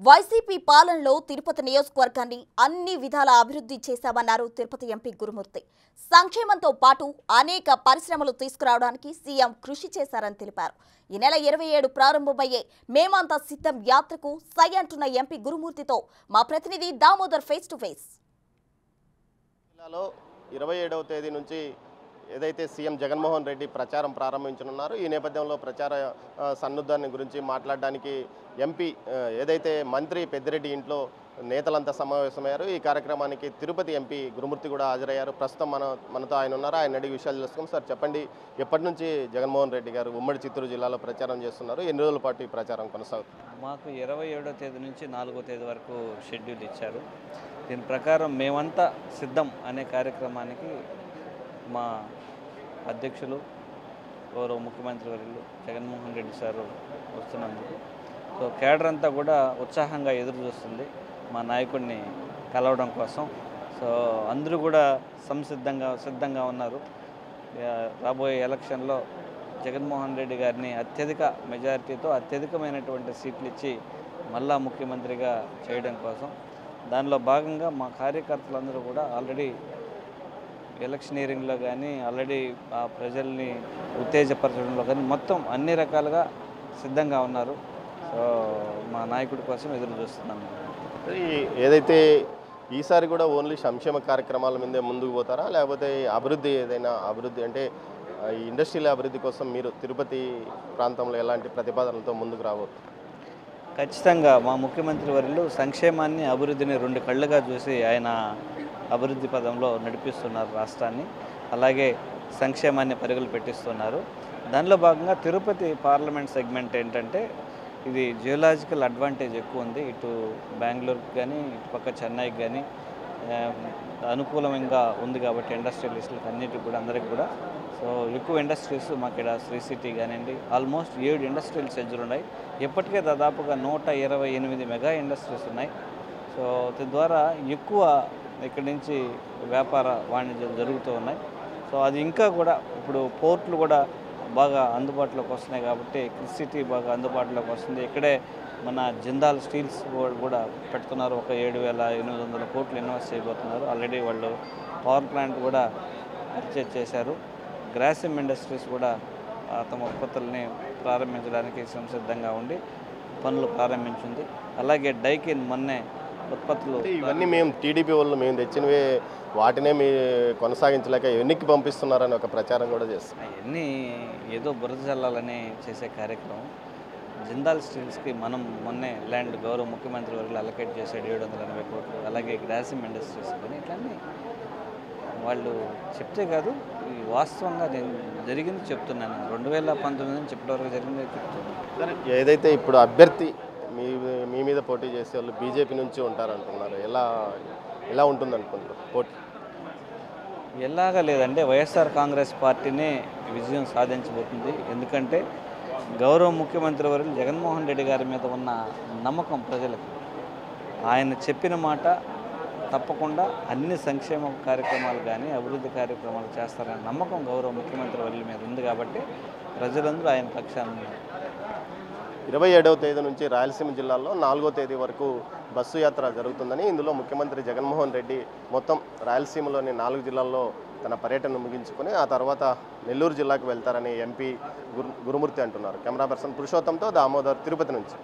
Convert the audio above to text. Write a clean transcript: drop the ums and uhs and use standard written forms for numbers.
YCP పాలనలో తిరుపతి నియోజకవర్గాన్ని అన్ని విధాల అభివృద్ధి చేశామన్నారు తిరుపతి ఎంపీ గురుమూర్తి. సంక్షేమంతో పాటు అనేక పరిశ్రమలు తీసుకురావడానికి సీఎం కృషి చేశారని తెలిపారు. ఈ నెల 27 ప్రారంభమయ్యే మేమంతా సిద్ధం యాత్రకు సై అంటున్న ఎంపీ గురుమూర్తితో మా ప్రతినిధి దామోదర్ ఫేస్ టు ఫేస్. జిల్లాలో 27వ తేదీ నుంచి ఏదైతే సీఎం జగన్మోహన్ రెడ్డి ప్రచారం ప్రారంభించనున్నారో ఈ నేపథ్యంలో ప్రచార సన్నుద్ధాన్ని గురించి మాట్లాడడానికి ఎంపీ ఏదైతే మంత్రి పెద్దిరెడ్డి ఇంట్లో నేతలంతా సమావేశమయ్యారు. ఈ కార్యక్రమానికి తిరుపతి ఎంపీ గురుమూర్తి కూడా హాజరయ్యారు. ప్రస్తుతం మనతో ఆయన ఉన్నారు. ఆయన అడిగి విషయాలు తెలుసుకుందాం. సార్ చెప్పండి, ఎప్పటి నుంచి జగన్మోహన్ రెడ్డి గారు ఉమ్మడి చిత్తూరు జిల్లాలో ప్రచారం చేస్తున్నారు? ఎన్ని రోజుల పాటు ఈ ప్రచారం కొనసాగుతుంది? మాకు 27వ తేదీ నుంచి 4వ తేదీ వరకు షెడ్యూల్ ఇచ్చారు. దీని ప్రకారం మేమంతా సిద్ధం అనే కార్యక్రమానికి మా అధ్యక్షులు గౌరవ ముఖ్యమంత్రి వర్యులు జగన్మోహన్ రెడ్డి సారు వస్తున్నందుకు సో కేడర్ అంతా కూడా ఉత్సాహంగా ఎదురు చూస్తుంది మా నాయకుడిని కలవడం కోసం. సో అందరూ కూడా సిద్ధంగా ఉన్నారు. రాబోయే ఎలక్షన్లో జగన్మోహన్ రెడ్డి గారిని అత్యధిక మెజారిటీతో అత్యధికమైనటువంటి సీట్లు ఇచ్చి మళ్ళా ముఖ్యమంత్రిగా చేయడం కోసం దానిలో భాగంగా మా కార్యకర్తలందరూ కూడా ఆల్రెడీ ఎలక్షనీరింగ్లో కానీ ఆల్రెడీ ఆ ప్రజల్ని ఉత్తేజపరచడంలో కానీ మొత్తం అన్ని రకాలుగా సిద్ధంగా ఉన్నారు. సో మా నాయకుడి కోసం ఎదురు చూస్తున్నాము. ఏదైతే ఈసారి కూడా ఓన్లీ సంక్షేమ కార్యక్రమాల మీదే ముందుకు పోతారా, లేకపోతే అభివృద్ధి ఏదైనా అభివృద్ధి అంటే ఈ ఇండస్ట్రియల్ అభివృద్ధి కోసం మీరు తిరుపతి ప్రాంతంలో ఎలాంటి ప్రతిపాదనలతో ముందుకు రావచ్చు? ఖచ్చితంగా మా ముఖ్యమంత్రి వర్యులు సంక్షేమాన్ని అభివృద్ధిని రెండు కళ్ళుగా చూసి ఆయన అభివృద్ధి పదంలో నడిపిస్తున్నారు రాష్ట్రాన్ని. అలాగే సంక్షేమాన్ని పరుగులు పెట్టిస్తున్నారు. దానిలో భాగంగా తిరుపతి పార్లమెంట్ సెగ్మెంట్ ఏంటంటే ఇది జియోలాజికల్ అడ్వాంటేజ్ ఎక్కువ ఉంది. ఇటు బెంగళూరుకి కానీ ఇటు పక్క చెన్నైకి కానీ అనుకూలంగా ఉంది కాబట్టి ఇండస్ట్రియలిస్టులకు అన్నిటికి కూడా అందరికీ కూడా సో ఎక్కువ ఇండస్ట్రీస్ మాకు ఇక్కడ శ్రీ సిటీ కానివ్వండి ఆల్మోస్ట్ 7 ఇండస్ట్రియల్ సెంటర్లు ఉన్నాయి. ఇప్పటికే దాదాపుగా 128 మెగా ఇండస్ట్రీస్ ఉన్నాయి. సో తద్వారా ఎక్కువ ఇక్కడి నుంచి వ్యాపార వాణిజ్యం జరుగుతూ ఉన్నాయి. సో అది ఇంకా కూడా ఇప్పుడు పోర్ట్లు కూడా బాగా అందుబాటులోకి వస్తున్నాయి కాబట్టి సిటీ బాగా అందుబాటులోకి వస్తుంది. ఇక్కడే మన జిందాల్ స్టీల్స్ కూడా పెడుతున్నారు. ఒక 7,800 కోట్లు ఇన్వెస్ట్ చేయబోతున్నారు. ఆల్రెడీ వాళ్ళు పవర్ ప్లాంట్ కూడా పర్చేజ్ చేశారు. గ్రాసిమ్ ఇండస్ట్రీస్ కూడా తమ ఉత్పత్తుల్ని ప్రారంభించడానికి సంసిద్ధంగా ఉండి పనులు ప్రారంభించింది. అలాగే డైకిన్ మొన్నే ఉత్పత్తులు ఇవన్నీ మేము టీడీపీ వాళ్ళు మేము తెచ్చినవే వాటినే మీ కొనసాగించలేక ఎన్నికి పంపిస్తున్నారని ఒక ప్రచారం కూడా చేస్తున్నాం. అవన్నీ ఏదో బురద జల్లాలని చేసే కార్యక్రమం. జిందాల్ స్టీల్స్కి మనం మొన్నే ల్యాండ్ గౌరవ ముఖ్యమంత్రి వర్యులు అలొకేట్ చేశాడు 780 కోట్లు. అలాగే గ్రాసిమ్ ఇండస్ట్రీస్ కానీ ఇట్లన్నీ వాళ్ళు చెప్తే కాదు, ఈ వాస్తవంగా నేను జరిగింది చెప్తున్నాను. 2019 నుంచి ఇప్పటివరకు జరిగింది చెప్తున్నాను. ఏదైతే ఇప్పుడు అభ్యర్థి మీ మీద పోటీ చేసే వాళ్ళు బీజేపీ నుంచి ఉంటారంటున్నారు, ఎలా ఉంటుంది అనుకుంటున్నారు పోటీ? ఎలాగా లేదంటే వైఎస్ఆర్ కాంగ్రెస్ పార్టీనే విజయం సాధించబోతుంది. ఎందుకంటే గౌరవ ముఖ్యమంత్రి వర్యులు జగన్మోహన్ రెడ్డి గారి మీద ఉన్న నమ్మకం ప్రజలకు, ఆయన చెప్పిన మాట తప్పకుండా అన్ని సంక్షేమ కార్యక్రమాలు కానీ అభివృద్ధి కార్యక్రమాలు చేస్తారనే నమ్మకం గౌరవ ముఖ్యమంత్రి వర్యుల మీద ఉంది కాబట్టి ప్రజలందరూ ఆయన పక్షాన ఉన్నారు. 27వ తేదీ నుంచి రాయలసీమ జిల్లాలో 4వ తేదీ వరకు బస్సు యాత్ర జరుగుతుందని, ఇందులో ముఖ్యమంత్రి జగన్మోహన్ రెడ్డి మొత్తం రాయలసీమలోని 4 జిల్లాల్లో తన పర్యటన ముగించుకొని ఆ తర్వాత నెల్లూరు జిల్లాకు వెళ్తారని ఎంపీ గురుమూర్తి అంటున్నారు. కెమెరా పర్సన్ పురుషోత్తంతో దామోదర్, తిరుపతి నుంచి.